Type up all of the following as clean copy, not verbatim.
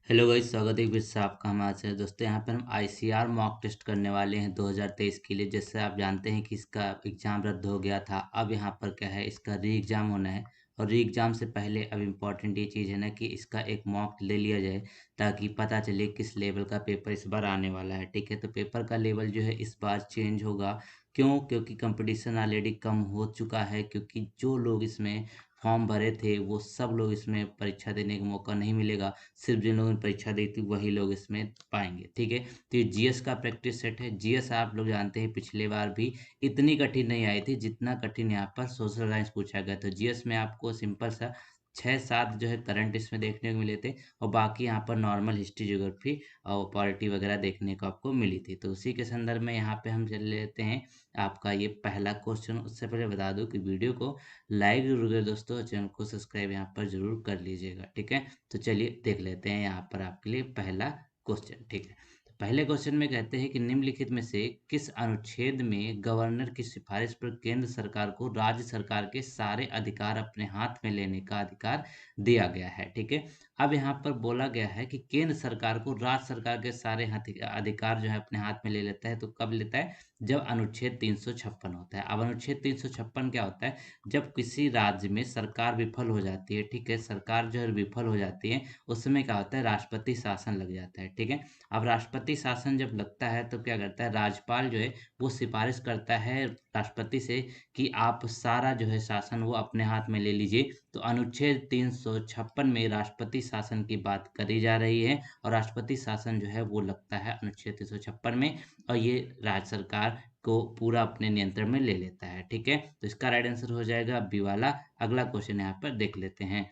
Hello guys, स्वागत है फिर से आपका हमारे से। दोस्तों यहाँ पर हम आईसीआर मॉक टेस्ट करने वाले हैं 2023 के लिए। जैसे आप जानते हैं कि इसका एग्ज़ाम रद्द हो गया था। अब यहाँ पर क्या है, इसका री एग्ज़ाम होना है। और री एग्ज़ाम से पहले अब इम्पॉर्टेंट ये चीज़ है ना कि इसका एक मॉक ले लिया जाए, ताकि पता चले किस लेवल का पेपर इस बार आने वाला है। ठीक है, तो पेपर का लेवल जो है इस बार चेंज होगा। क्यों? क्योंकि कंपटीशन ऑलरेडी कम हो चुका है, क्योंकि जो लोग इसमें फॉर्म भरे थे वो सब लोग इसमें परीक्षा देने का मौका नहीं मिलेगा। सिर्फ जिन लोगों ने परीक्षा दी थी वही लोग इसमें पाएंगे। ठीक है, तो ये जीएस का प्रैक्टिस सेट है। जीएस आप लोग जानते हैं पिछले बार भी इतनी कठिन नहीं आई थी जितना कठिन यहाँ पर सोशल साइंस पूछा गया। तो जीएस में आपको सिंपल सा 6-7 जो है करंट इसमें देखने को मिले थे, और बाकी यहाँ पर नॉर्मल हिस्ट्री, ज्योग्राफी और पॉलिटी वगैरह देखने को आपको मिली थी। तो उसी के संदर्भ में यहाँ पे हम चल लेते हैं आपका ये पहला क्वेश्चन। उससे पहले बता दूं कि वीडियो को लाइक जरूर करें दोस्तों, चैनल को सब्सक्राइब यहाँ पर जरूर कर लीजिएगा। ठीक है, तो चलिए देख लेते हैं यहाँ पर आपके लिए पहला क्वेश्चन। ठीक है, तो पहले क्वेश्चन में कहते हैं कि निम्नलिखित में से किस अनुच्छेद में गवर्नर की सिफारिश पर केंद्र सरकार को राज्य सरकार के सारे अधिकार अपने हाथ में लेने का अधिकार दिया गया है। ठीक है, अब यहाँ पर बोला गया है कि केंद्र सरकार को राज्य सरकार के सारे अधिकार जो है अपने हाथ में ले लेता है। तो कब लेता है? जब अनुच्छेद 356 होता है। अब अनुच्छेद 356 क्या होता है? जब किसी राज्य में सरकार विफल हो जाती है, ठीक है, सरकार जो है विफल हो जाती है, उस समय क्या होता है, राष्ट्रपति शासन लग जाता है। ठीक है, अब राष्ट्रपति शासन जब लगता है तो क्या करता है, राज्यपाल जो है वो सिफारिश करता है राष्ट्रपति से कि आप सारा जो है शासन वो अपने हाथ में ले लीजिए। तो अनुच्छेद 356 में राष्ट्रपति शासन की बात करी जा रही है, और राष्ट्रपति शासन जो है वो लगता है अनुच्छेद 356 में, और ये राज्य सरकार को पूरा अपने नियंत्रण में ले लेता है। ठीक है, तो इसका राइट आंसर हो जाएगा बी वाला। अगला क्वेश्चन यहाँ पर देख लेते हैं।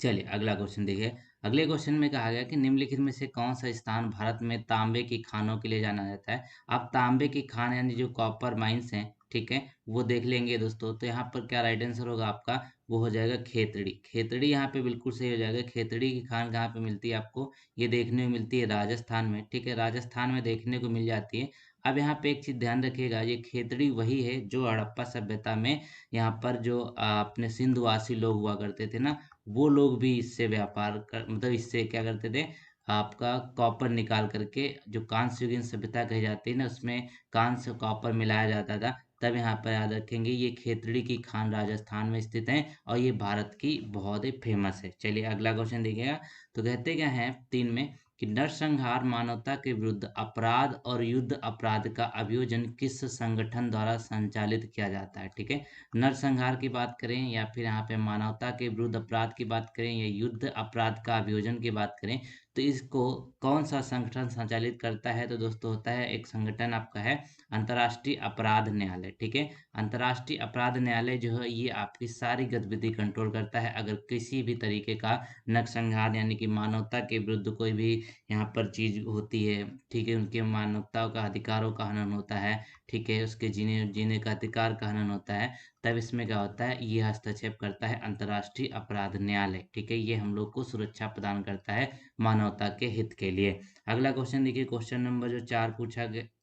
चलिए अगला क्वेश्चन देखिए। अगले क्वेश्चन में कहा गया कि निम्नलिखित में से कौन सा स्थान भारत में तांबे की खानों के लिए जाना जाता है? अब तांबे की खान यानी जो कॉपर माइंस हैं, ठीक है, वो देख लेंगे दोस्तों। तो यहाँ पर क्या राइट आंसर होगा आपका? वो हो जाएगा खेतड़ी। खेतड़ी यहाँ पे बिल्कुल सही हो जाएगा। खेतड़ी की खान कहाँ पे मिलती है आपको? ये देखने को मिलती है राजस्थान में। ठीक है, राजस्थान में देखने को मिल जाती है। अब यहाँ पे एक चीज ध्यान रखिएगा, ये खेतड़ी वही है जो हड़प्पा सभ्यता में यहाँ पर जो अपने सिंधुवासी लोग हुआ करते थे ना, वो लोग भी इससे व्यापार कर, मतलब इससे क्या करते थे, आपका कॉपर निकाल करके, जो कांस्य युगीन सभ्यता कही जाती है ना, उसमें कांस्य कॉपर मिलाया जाता था। तब यहाँ पर याद रखेंगे, ये खेतड़ी की खान राजस्थान में स्थित है, और ये भारत की बहुत ही फेमस है। चलिए अगला क्वेश्चन देखिएगा। तो कहते क्या है 3 में कि नरसंहार मानवता के विरुद्ध अपराध और युद्ध अपराध का अभियोजन किस संगठन द्वारा संचालित किया जाता है? ठीक है, नरसंहार की बात करें, या फिर यहाँ पे मानवता के विरुद्ध अपराध की बात करें, या युद्ध अपराध का अभियोजन की बात करें, तो इसको कौन सा संगठन संचालित करता है? तो दोस्तों होता है एक संगठन आपका है अंतर्राष्ट्रीय अपराध न्यायालय। ठीक है, अंतर्राष्ट्रीय अपराध न्यायालय जो है ये आपकी सारी गतिविधि कंट्रोल करता है। अगर किसी भी तरीके का नरसंहार यानी कि मानवता के विरुद्ध कोई भी यहाँ पर चीज होती है, ठीक है, उनके मानवता का अधिकारों का हनन होता है, ठीक है, उसके जीने जीने का अधिकार का हनन होता है, तब इसमें क्या होता है, ये हस्तक्षेप करता है अंतर्राष्ट्रीय अपराध न्यायालय। ठीक है, ये हम लोग को सुरक्षा प्रदान करता है मानवता के हित के लिए। अगला क्वेश्चन देखिए, क्वेश्चन नंबर जो 4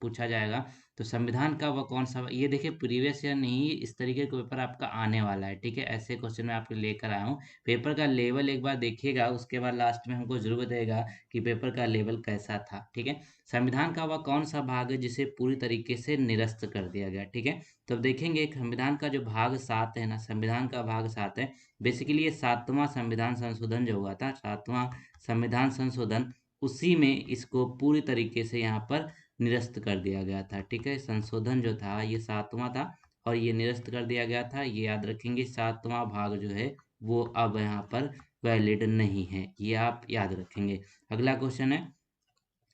पूछा जाएगा। तो संविधान का वह कौन सा, ये देखिए प्रीवियस ईयर नहीं, इस तरीके का पेपर आपका आने वाला है। ठीक है, ऐसे क्वेश्चन मैं आपके लेकर आया हूँ। पेपर का लेवल एक बार देखिएगा, उसके बाद लास्ट में हमको जरूर बताइएगा कि पेपर का लेवल कैसा था। ठीक है, संविधान का वह कौन सा भाग है जिसे पूरी तरीके से निरस्त कर दिया गया? ठीक है, तो अब देखेंगे एक संविधान का जो भाग 7 है ना, संविधान का भाग 7 है। बेसिकली ये 7वां संविधान संशोधन जो हुआ था, 7वां संविधान संशोधन, उसी में इसको पूरी तरीके से यहाँ पर निरस्त कर दिया गया था। ठीक है, संशोधन जो था ये 7वां था, और ये निरस्त कर दिया गया था। ये याद रखेंगे, 7वां भाग जो है वो अब यहाँ पर वैलिड नहीं है, ये आप याद रखेंगे। अगला क्वेश्चन है,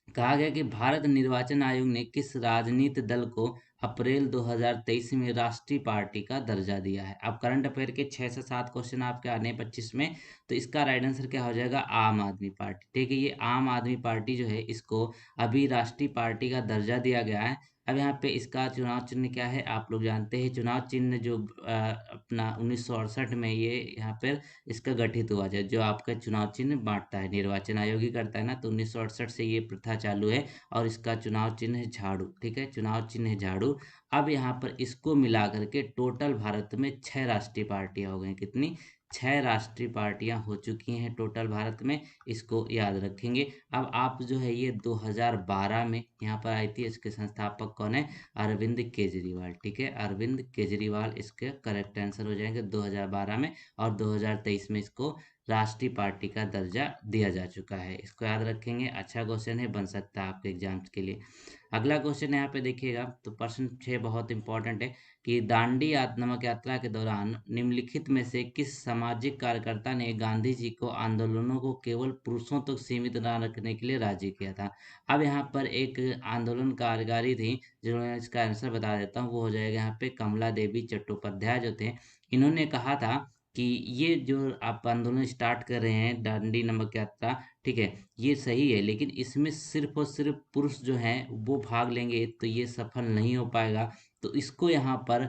कहा गया कि भारत निर्वाचन आयोग ने किस राजनीतिक दल को अप्रैल 2023 में राष्ट्रीय पार्टी का दर्जा दिया है? अब करंट अफेयर के 6 से 7 क्वेश्चन आपके आने 25 में, तो इसका राइट आंसर क्या हो जाएगा? आम आदमी पार्टी। ठीक है, ये आम आदमी पार्टी जो है इसको अभी राष्ट्रीय पार्टी का दर्जा दिया गया है। अब यहाँ पे इसका चुनाव चिन्ह क्या है आप लोग जानते हैं। चुनाव चिन्ह जो अपना 1968 में ये यहाँ पर इसका गठित हुआ है, जो आपका चुनाव चिन्ह बांटता है निर्वाचन आयोग ही करता है ना, तो 1968 से ये प्रथा चालू है, और इसका चुनाव चिन्ह है झाड़ू। ठीक है, चुनाव चिन्ह है झाड़ू। अब यहाँ पर इसको मिला करके टोटल भारत में 6 राष्ट्रीय पार्टियां हो गई। कितनी? 6 राष्ट्रीय पार्टियां हो चुकी हैं टोटल भारत में, इसको याद रखेंगे। अब आप जो है ये 2012 में यहाँ पर आई थी, इसके संस्थापक कौन है? अरविंद केजरीवाल, ठीक है, अरविंद केजरीवाल इसके करेक्ट आंसर हो जाएंगे 2012 में। और 2023 में इसको राष्ट्रीय पार्टी का दर्जा दिया जा चुका है, इसको याद रखेंगे। अच्छा क्वेश्चन है, बन सकता है आपके एग्जाम्स के लिए। अगला क्वेश्चन यहाँ पे देखिएगा, तो प्रश्न 6 बहुत इंपॉर्टेंट है कि दांडी नमक यात्रा के दौरान निम्नलिखित में से किस सामाजिक कार्यकर्ता ने गांधी जी को आंदोलनों को केवल पुरुषों तक सीमित न रखने के लिए राजी किया था? अब यहाँ पर एक आंदोलनकारी थी, जिन्होंने इसका आंसर बता देता हूँ, वो हो जाएगा यहाँ पे कमला देवी चट्टोपाध्याय जो थे। इन्होंने कहा था कि ये जो आप आंदोलन स्टार्ट कर रहे हैं, दांडी नमक यात्रा, ठीक है, ये सही है, लेकिन इसमें सिर्फ और सिर्फ पुरुष जो हैं वो भाग लेंगे तो ये सफल नहीं हो पाएगा। तो इसको यहाँ पर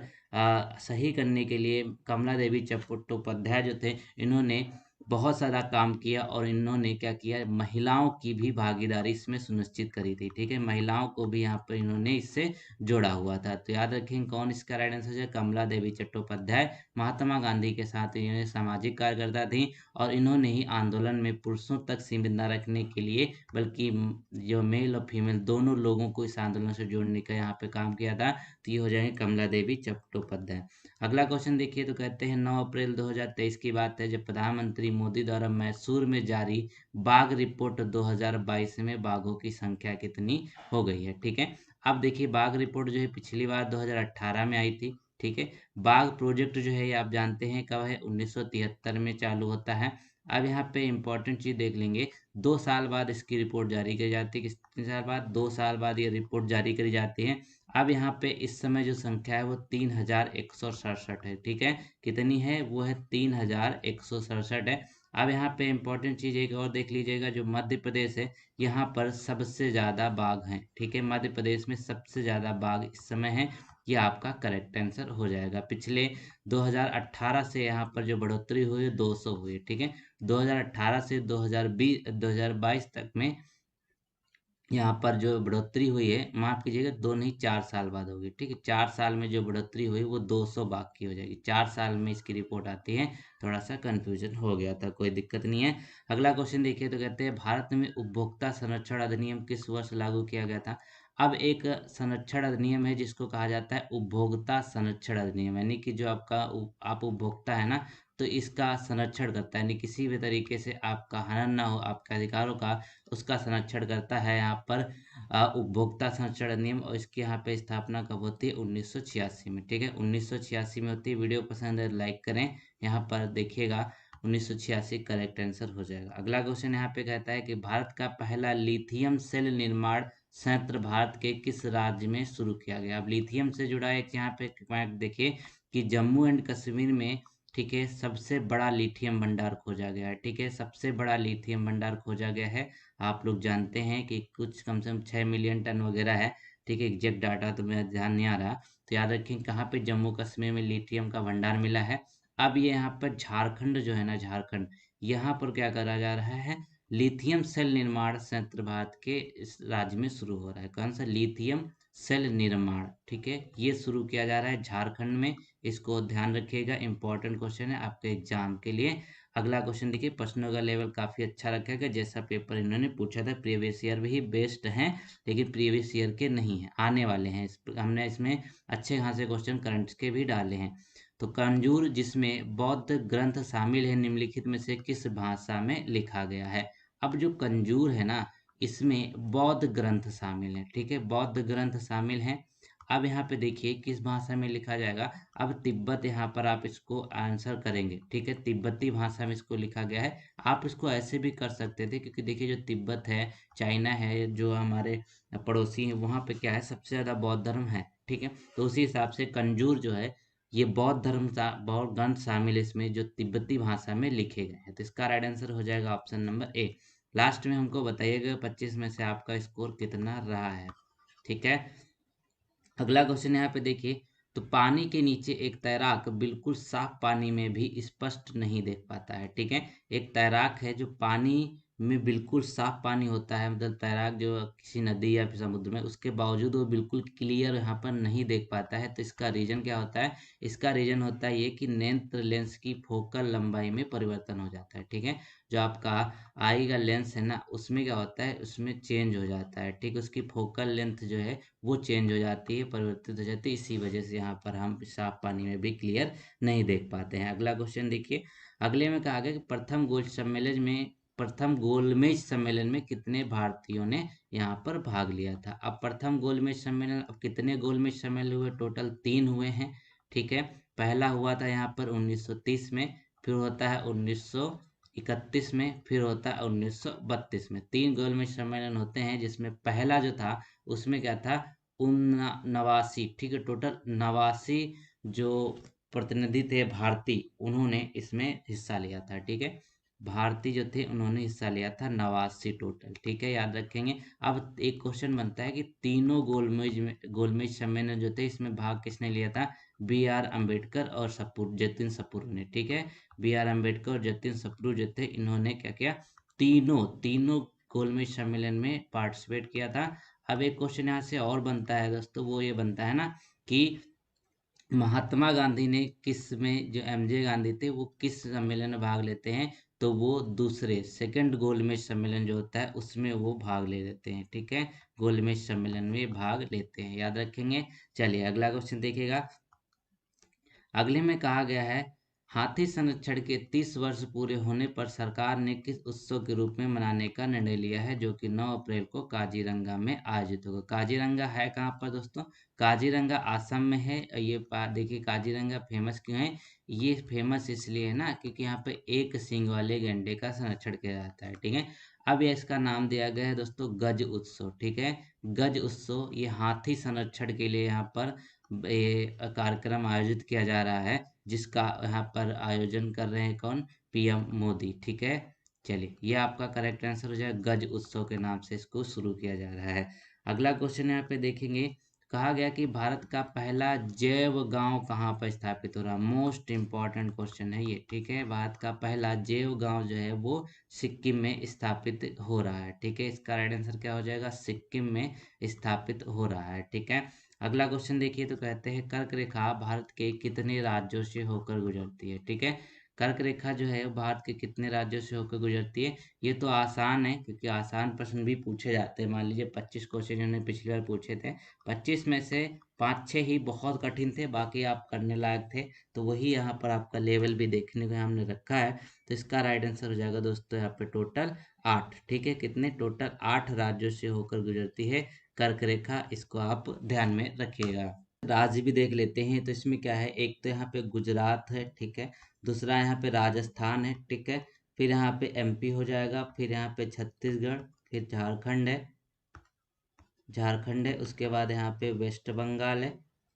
सही करने के लिए कमला देवी चट्टोपाध्याय जो थे, इन्होंने बहुत सारा काम किया और इन्होंने क्या किया, महिलाओं की भी भागीदारी इसमें सुनिश्चित करी थी, ठीक है, महिलाओं को भी यहाँ पर इन्होंने इससे जोड़ा हुआ था। तो याद रखें कौन इसका राइट आंसर है, कमला देवी चट्टोपाध्याय। महात्मा गांधी के साथ इन्होंने सामाजिक कार्यकर्ता थी और इन्होंने ही आंदोलन में पुरुषों तक सीमित न रखने के लिए, बल्कि जो मेल और फीमेल दोनों लोगों को इस आंदोलन से जोड़ने का यहाँ पे काम किया था। तो ये हो जाएंगे कमला देवी चट्टोपाध्याय। अगला क्वेश्चन देखिए, तो कहते हैं 9 अप्रैल 2023 की बात है, जब प्रधानमंत्री मोदी द्वारा मैसूर में जारी बाघ रिपोर्ट 2022 में बाघों की संख्या कितनी हो गई है, ठीक है। अब देखिए बाघ रिपोर्ट जो है पिछली बार 2018 में आई थी, ठीक है। बाघ प्रोजेक्ट जो है ये आप जानते हैं कब है, 1973 में चालू होता है। अब यहाँ पे इंपॉर्टेंट चीज देख लेंगे, 2 साल बाद इसकी रिपोर्ट जारी की जाती है। कितने साल बाद? 2 साल बाद ये रिपोर्ट जारी करी जाती है। अब यहाँ पे इस समय जो संख्या है वो 3167 है, ठीक है। कितनी है? वो है 3167 है। अब यहाँ पे इंपॉर्टेंट चीज एक और देख लीजिएगा, जो मध्य प्रदेश है यहाँ पर सबसे ज्यादा बाघ हैं, ठीक है, मध्य प्रदेश में सबसे ज्यादा बाघ इस समय है। ये आपका करेक्ट आंसर हो जाएगा। पिछले 2018 से यहाँ पर जो बढ़ोतरी हुई है 200 हुई है, ठीक है। 2018 से 2022 तक में यहाँ पर जो बढ़ोतरी हुई है, माफ कीजिएगा, 2 नहीं 4 साल बाद होगी, ठीक है। 4 साल में जो बढ़ोतरी हुई वो 200 बाघ की हो जाएगी। 4 साल में इसकी रिपोर्ट आती है। थोड़ा सा कंफ्यूजन हो गया था, कोई दिक्कत नहीं है। अगला क्वेश्चन देखिए, तो कहते हैं भारत में उपभोक्ता संरक्षण अधिनियम किस वर्ष लागू किया गया था? अब एक संरक्षण अधिनियम है जिसको कहा जाता है उपभोक्ता संरक्षण अधिनियम, यानी कि जो आपका आप उपभोक्ता है ना, तो इसका संरक्षण करता है, यानी किसी भी तरीके से आपका हनन ना हो आपके अधिकारों का, उसका संरक्षण करता है यहाँ पर उपभोक्ता संरक्षण अधिनियम। और इसकी यहाँ पे स्थापना कब होती है? 1986 में, ठीक है, 1986 में होती है। वीडियो पसंद है लाइक करें, यहाँ पर देखिएगा 1986 करेक्ट आंसर हो जाएगा। अगला क्वेश्चन यहाँ पे कहता है कि भारत का पहला लिथियम सेल निर्माण संयंत्र भारत के किस राज्य में शुरू किया गया? अब लिथियम से जुड़ा एक यहाँ पे पॉइंट देखिए कि जम्मू एंड कश्मीर में, ठीक है, सबसे बड़ा लिथियम भंडार खोजा गया है, ठीक है, सबसे बड़ा लिथियम भंडार खोजा गया है। आप लोग जानते हैं कि कुछ कम से कम 6 मिलियन टन वगैरह है, ठीक है, एग्जैक्ट डाटा तो मेरा ध्यान नहीं आ रहा। तो याद रखें कहाँ पे जम्मू कश्मीर में लिथियम का भंडार मिला है। अब ये यहाँ पर झारखंड जो है ना, झारखंड, यहाँ पर क्या करा जा रहा है, लिथियम सेल निर्माण संयंत्र भारत के इस राज्य में शुरू हो रहा है। कौन सा? लिथियम सेल निर्माण, ठीक है, ये शुरू किया जा रहा है झारखंड में। इसको ध्यान रखिएगा, इंपॉर्टेंट क्वेश्चन है आपके एग्जाम के लिए। अगला क्वेश्चन देखिए, प्रश्नों का लेवल काफी अच्छा रखा गया, जैसा पेपर इन्होंने पूछा था। प्रीवियस ईयर भी बेस्ट हैं, लेकिन प्रीवियस ईयर के नहीं है, आने वाले हैं। हमने इसमें अच्छे खासे क्वेश्चन करंट के भी डाले हैं। तो कंजूर जिसमें बौद्ध ग्रंथ शामिल है, निम्नलिखित में से किस भाषा में लिखा गया है? अब जो कंजूर है ना, इसमें बौद्ध ग्रंथ शामिल है, ठीक है, बौद्ध ग्रंथ शामिल हैं। अब यहाँ पे देखिए किस भाषा में लिखा जाएगा। अब तिब्बत, यहाँ पर आप इसको आंसर करेंगे, ठीक है, तिब्बती भाषा में इसको लिखा गया है। आप इसको ऐसे भी कर सकते थे, क्योंकि देखिए जो तिब्बत है, चाइना है, जो हमारे पड़ोसी हैं, वहाँ पे क्या है, सबसे ज्यादा बौद्ध धर्म है, ठीक है। तो उसी हिसाब से कंजूर जो है, ये बौद्ध धर्म बौद्ध ग्रंथ शामिल है इसमें, जो तिब्बती भाषा में लिखे गए हैं। तो इसका राइट आंसर हो जाएगा ऑप्शन नंबर ए। लास्ट में हमको बताइएगा 25 में से आपका स्कोर कितना रहा है, ठीक है। अगला क्वेश्चन यहाँ पे देखिए, तो पानी के नीचे एक तैराक बिल्कुल साफ पानी में भी स्पष्ट नहीं देख पाता है, ठीक है। एक तैराक है जो पानी में बिल्कुल साफ पानी होता है, मतलब तैराक जो किसी नदी या फिर समुद्र में, उसके बावजूद वो बिल्कुल क्लियर यहाँ पर नहीं देख पाता है। तो इसका रीजन क्या होता है? इसका रीजन होता है ये कि नेत्र लेंस की फोकल लंबाई में परिवर्तन हो जाता है। ठीक है, जो आपका आई का लेंस है ना, उसमें क्या होता है, उसमें चेंज हो जाता है। ठीक, उसकी फोकल लेंथ जो है वो चेंज हो जाती है, परिवर्तित हो जाती है। इसी वजह से यहाँ पर हम साफ पानी में भी क्लियर नहीं देख पाते हैं। अगला क्वेश्चन देखिए, अगले में कहा गया कि प्रथम गोलमेज सम्मेलन में कितने भारतीयों ने यहाँ पर भाग लिया था। अब प्रथम गोलमेज सम्मेलन, अब कितने गोलमेज सम्मेलन हुए? टोटल 3 हुए हैं। ठीक है, पहला हुआ था यहाँ पर 1930 में, फिर होता है 1931 में, फिर होता है 1932 में। 3 गोलमेज सम्मेलन होते हैं, जिसमें पहला जो था उसमें क्या था, नवासी, ठीक है, टोटल 89 जो प्रतिनिधि थे भारतीय, उन्होंने इसमें हिस्सा लिया था। ठीक है, भारतीय जो थे उन्होंने हिस्सा लिया था 89 टोटल। ठीक है, याद रखेंगे। अब एक क्वेश्चन बनता है कि तीनों गोलमेज सम्मेलन जो थे, इसमें भाग किसने लिया था? बी आर अम्बेडकर और जतिन सप्रू ने। ठीक है, बी आर अम्बेडकर और जतिन सप्रू जो थे, इन्होंने क्या किया, तीनों तीनों गोलमेज सम्मेलन में पार्टिसिपेट किया था। अब एक क्वेश्चन यहाँ से और बनता है दोस्तों, वो ये बनता है ना कि महात्मा गांधी ने किस में, जो एमजे गांधी थे, वो किस सम्मेलन में भाग लेते हैं? तो वो दूसरे सेकंड गोलमेज सम्मेलन जो होता है उसमें वो भाग ले लेते हैं। ठीक है, गोलमेज सम्मेलन में भाग लेते हैं, याद रखेंगे। चलिए अगला क्वेश्चन देखिएगा। अगले में कहा गया है, हाथी संरक्षण के 30 वर्ष पूरे होने पर सरकार ने किस उत्सव के रूप में मनाने का निर्णय लिया है, जो कि 9 अप्रैल को काजीरंगा में आयोजित होगा। काजीरंगा है कहाँ पर दोस्तों? काजीरंगा असम में है। ये देखिए, काजीरंगा फेमस क्यों है? ये फेमस इसलिए है ना, क्योंकि यहाँ पे एक सींग वाले गैंडे का संरक्षण किया जाता है। ठीक है, अब ये इसका नाम दिया गया है दोस्तों गज उत्सव। ठीक है, गज उत्सव, ये हाथी संरक्षण के लिए यहाँ पर ये कार्यक्रम आयोजित किया जा रहा है, जिसका यहाँ पर आयोजन कर रहे हैं कौन? पीएम मोदी। ठीक है, चलिए ये आपका करेक्ट आंसर हो जाएगा, गज उत्सव के नाम से इसको शुरू किया जा रहा है। अगला क्वेश्चन यहाँ पे देखेंगे, कहा गया कि भारत का पहला जैव गांव कहाँ पर स्थापित हो रहा है? मोस्ट इम्पॉर्टेंट क्वेश्चन है ये। ठीक है, भारत का पहला जैव गांव जो है वो सिक्किम में स्थापित हो रहा है। ठीक है, इसका राइट आंसर क्या हो जाएगा? सिक्किम में स्थापित हो रहा है। ठीक है, अगला क्वेश्चन देखिए, तो कहते हैं कर्क रेखा भारत के कितने राज्यों से होकर गुजरती है? ठीक है, कर्क रेखा जो है भारत के कितने राज्यों से होकर गुजरती है? ये तो आसान है, क्योंकि आसान प्रश्न भी पूछे जाते हैं। मान लीजिए 25 क्वेश्चन जिन्होंने पिछली बार पूछे थे, 25 में से 5-6 ही बहुत कठिन थे, बाकी आप करने लायक थे। तो वही यहाँ पर आपका लेवल भी देखने को हमने रखा है। तो इसका राइट आंसर हो जाएगा दोस्तों यहाँ पे टोटल 8। ठीक है, कितने? टोटल 8 राज्यों से होकर गुजरती है कर्क रेखा, इसको आप ध्यान में रखिएगा। राज्य भी देख लेते हैं, तो इसमें क्या है, एक तो यहाँ पे गुजरात है। ठीक है, दूसरा यहाँ पे राजस्थान है। ठीक है, फिर यहाँ पे एमपी हो जाएगा, फिर यहाँ पे छत्तीसगढ़, फिर झारखंड है, उसके बाद यहाँ पे वेस्ट बंगाल है,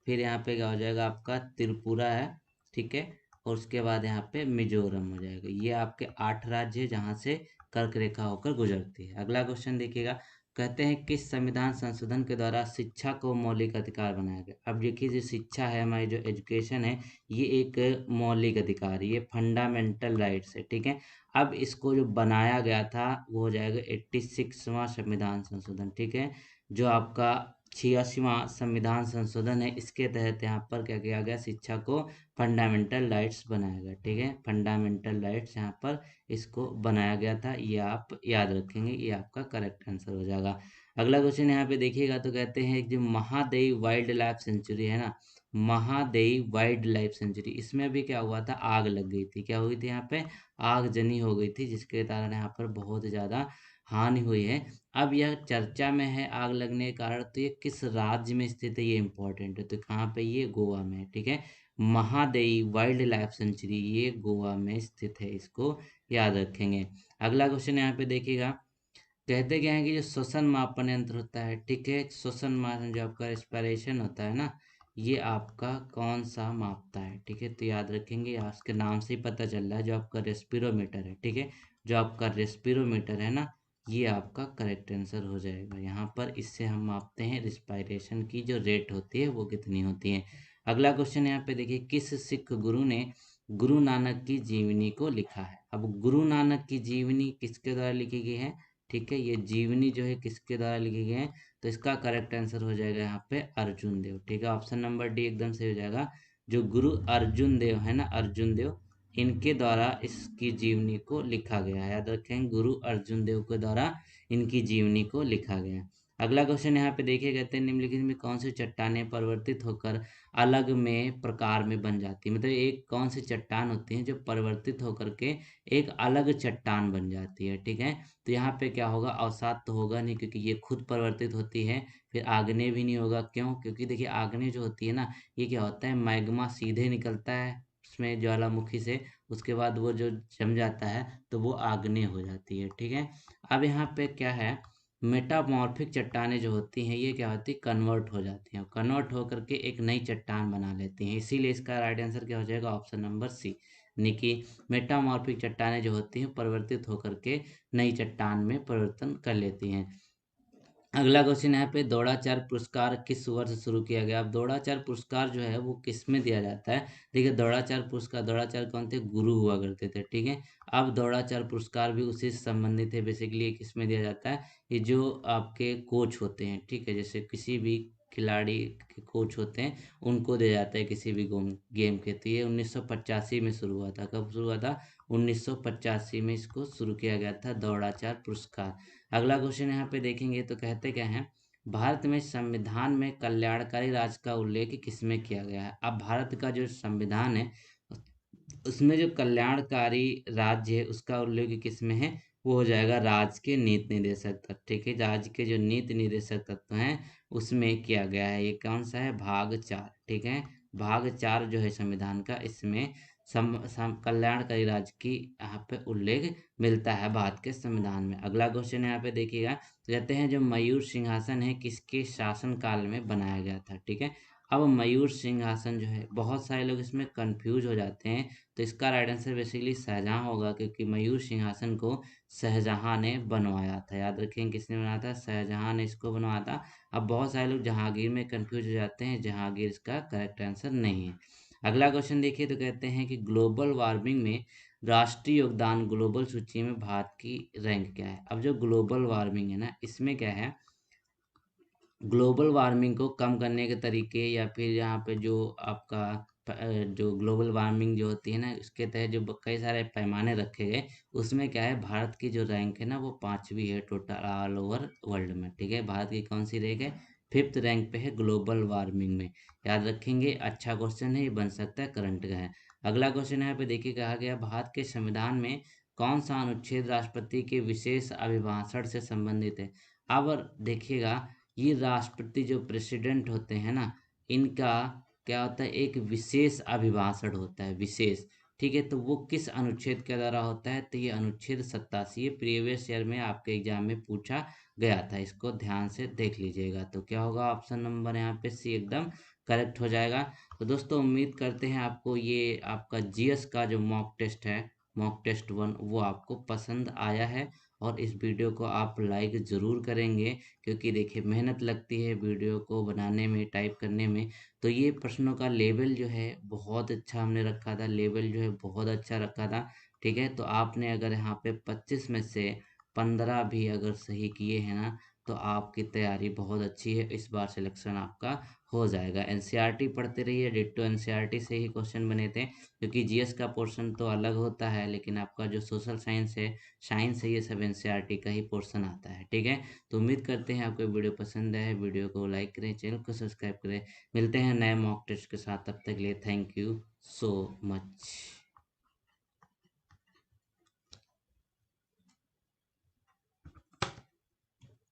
फिर यहाँ पे क्या हो जाएगा आपका, त्रिपुरा है। ठीक है, और उसके बाद यहाँ पे मिजोरम हो जाएगा। ये आपके 8 राज्य है जहाँ से कर्क रेखा होकर गुजरती है। अगला क्वेश्चन देखिएगा, कहते हैं किस संविधान संशोधन के द्वारा शिक्षा को मौलिक अधिकार बनाया गया? अब देखिए, जो शिक्षा है, हमारी जो एजुकेशन है, ये एक मौलिक अधिकार है, ये फंडामेंटल राइट्स है। ठीक है, अब इसको जो बनाया गया था वो हो जाएगा 86वां संविधान संशोधन। ठीक है, जो आपका 86वां संविधान संशोधन है, इसके तहत यहाँ पर क्या किया गया, शिक्षा को फंडामेंटल राइट्स बनाया गया। ठीक है, फंडामेंटल राइट्स यहाँ पर इसको बनाया गया था, ये आप याद रखेंगे, ये आपका करेक्ट आंसर हो जाएगा। अगला क्वेश्चन यहाँ पे देखिएगा, तो कहते हैं जो महादेई वाइल्ड लाइफ सेंचुरी है ना, महादेई वाइल्ड लाइफ सेंचुरी, इसमें भी क्या हुआ था, आग लग गई थी। क्या हुई थी यहाँ पे? आगजनी हो गई थी, जिसके कारण यहाँ पर बहुत ज्यादा हानि हुई है। अब यह चर्चा में है आग लगने के कारण, तो ये किस राज्य में स्थित है, ये इंपॉर्टेंट है। तो कहाँ पे? ये गोवा में है। ठीक है, महादेई वाइल्ड लाइफ सेंचुरी ये गोवा में स्थित है, इसको याद रखेंगे। अगला क्वेश्चन यहाँ पे देखिएगा, कहते क्या है कि जो श्वसन मापन यंत्र होता है, ठीक है, श्वसन मापन जो आपका रेस्पिरेशन होता है ना, ये आपका कौन सा मापता है? ठीक है, तो याद रखेंगे, उसके नाम से ही पता चल रहा है, जो आपका रेस्पिरोमीटर है। ठीक है, जो आपका रेस्पिरोमीटर है ना, ये आपका करेक्ट आंसर हो जाएगा। यहाँ पर इससे हम मापते हैं रिस्पायरेशन की जो रेट होती है वो कितनी होती है। अगला क्वेश्चन यहाँ पे देखिए, किस सिख गुरु ने गुरु नानक की जीवनी को लिखा है। अब गुरु नानक की जीवनी किसके द्वारा लिखी गई है? ठीक है, ये जीवनी जो है किसके द्वारा लिखी गई है? तो इसका करेक्ट आंसर हो जाएगा यहाँ पे अर्जुन देव। ठीक है, ऑप्शन नंबर डी एकदम सही हो जाएगा। जो गुरु अर्जुन देव है ना, अर्जुन देव, इनके द्वारा इसकी जीवनी को लिखा गया है। याद रखें, गुरु अर्जुन देव के द्वारा इनकी जीवनी को लिखा गया है। अगला क्वेश्चन यहाँ पे देखिए, कहते हैं निम्नलिखित में कौन सी चट्टानें परिवर्तित होकर अलग में प्रकार में बन जाती है? मतलब एक कौन सी चट्टान होती है जो परिवर्तित होकर के एक अलग चट्टान बन जाती है? ठीक है, तो यहाँ पे क्या होगा? अवसाद तो होगा नहीं, क्योंकि ये खुद परिवर्तित होती है। फिर आग्नेय भी नहीं होगा, क्यों? क्योंकि देखिए आग्नेय जो होती है ना, ये क्या होता है, मैग्मा सीधे निकलता है उसमें ज्वालामुखी से, उसके बाद वो जो जम जाता है तो वो आग्नेय हो जाती है। ठीक है, अब यहाँ पे क्या है, मेटामॉर्फिक चट्टानें जो होती हैं ये क्या होती है, कन्वर्ट हो जाती हैं, कन्वर्ट होकर के एक नई चट्टान बना लेती हैं। इसीलिए इसका राइट आंसर क्या हो जाएगा? ऑप्शन नंबर सी, यानी कि मेटामॉर्फिक चट्टानें जो होती हैं परिवर्तित होकर के नई चट्टान में परिवर्तन कर लेती हैं। अगला क्वेश्चन यहाँ पे, द्रोणाचार्य पुरस्कार किस वर्ष शुरू किया गया? अब द्रोणाचार्य पुरस्कार जो है वो किस में दिया जाता है? देखिए, द्रोणाचार्य पुरस्कार, द्रोणाचार्य कौन थे? गुरु हुआ करते थे। ठीक है, अब द्रोणाचार्य पुरस्कार भी उसी से संबंधित है। बेसिकली किस में दिया जाता है? ये जो आपके कोच होते हैं, ठीक है, जैसे किसी भी खिलाड़ी के कोच होते हैं उनको दिया जाता है किसी भी गेम के। तो ये 1985 में शुरू हुआ था। कब शुरू हुआ था? 1985 में इसको शुरू किया गया था, द्रोणाचार्य पुरस्कार। अगला क्वेश्चन यहाँ पे देखेंगे तो कहते क्या है, भारत में संविधान में कल्याणकारी राज्य का उल्लेख किसमें किया गया है? अब भारत का जो संविधान है उसमें जो कल्याणकारी राज्य है उसका उल्लेख किसमें है? वो हो जाएगा राज्य के नीति निर्देशक तत्व। ठीक है, राज्य के जो नीति निर्देशक तत्व हैं उसमें किया गया है। ये कौन सा है? भाग 4। ठीक है, भाग 4 जो है संविधान का, इसमें कल्याणकारी राज्य की यहाँ पे उल्लेख मिलता है भारत के संविधान में। अगला क्वेश्चन यहाँ पे देखिएगा, तो कहते हैं जो मयूर सिंहासन है किसके शासन काल में बनाया गया था? ठीक है, अब मयूर सिंहासन जो है, बहुत सारे लोग इसमें कंफ्यूज हो जाते हैं, तो इसका राइट आंसर बेसिकली शाहजहां होगा, क्योंकि मयूर सिंहासन को शाहजहां ने बनवाया था। याद रखें, किसने बनाया था? शाहजहां ने इसको बनवाया था। अब बहुत सारे लोग जहांगीर में कंफ्यूज हो जाते हैं, जहांगीर इसका करेक्ट आंसर नहीं है। अगला क्वेश्चन देखिए, तो कहते हैं कि ग्लोबल वार्मिंग में राष्ट्रीय योगदान ग्लोबल सूची में भारत की रैंक क्या है? अब जो ग्लोबल वार्मिंग है ना, इसमें क्या है, ग्लोबल वार्मिंग को कम करने के तरीके, या फिर यहाँ पे जो आपका जो ग्लोबल वार्मिंग जो होती है ना, उसके तहत जो कई सारे पैमाने रखे गए, उसमें क्या है, भारत की जो रैंक है ना वो 5वीं है टोटल ऑल ओवर वर्ल्ड में। ठीक है, भारत की कौन सी रैंक है? 5th रैंक पे है ग्लोबल वार्मिंग में। याद रखेंगे, अच्छा क्वेश्चन है, ये बन सकता है, करंट का है। अगला क्वेश्चन यहाँ पे देखिए, कहा गया भारत के संविधान में कौन सा अनुच्छेद राष्ट्रपति के विशेष अभिभाषण से संबंधित है? अब देखिएगा, ये राष्ट्रपति जो प्रेसिडेंट होते हैं ना, इनका क्या होता है, एक विशेष अभिभाषण होता है, विशेष। ठीक है, तो वो किस अनुच्छेद के द्वारा होता है? तो ये अनुच्छेद 87 प्रीवियस ईयर में आपके एग्जाम में पूछा गया था, इसको ध्यान से देख लीजिएगा। तो क्या होगा? ऑप्शन नंबर यहाँ पे सी एकदम करेक्ट हो जाएगा। तो दोस्तों, उम्मीद करते हैं आपको ये आपका जीएस का जो मॉक टेस्ट है, मॉक टेस्ट 1, वो आपको पसंद आया है, और इस वीडियो को आप लाइक ज़रूर करेंगे, क्योंकि देखिए मेहनत लगती है वीडियो को बनाने में, टाइप करने में। तो ये प्रश्नों का लेवल जो है बहुत अच्छा हमने रखा था, लेवल जो है बहुत अच्छा रखा था। ठीक है, तो आपने अगर यहाँ पे 25 में से 15 भी अगर सही किए हैं ना, तो आपकी तैयारी बहुत अच्छी है, इस बार सिलेक्शन आपका हो जाएगा। एनसीईआरटी पढ़ते रहिए, डिट्टो एनसीईआरटी से ही क्वेश्चन बने थे, क्योंकि जीएस का पोर्शन तो अलग होता है, लेकिन आपका जो सोशल साइंस है, ये सब एनसीईआरटी का ही पोर्शन आता है। ठीक है, तो उम्मीद करते हैं आपको वीडियो पसंद आए, वीडियो को लाइक करें, चैनल को सब्सक्राइब करें। मिलते हैं नए मॉक टेस्ट के साथ, तब तक के लिए थैंक यू सो मच।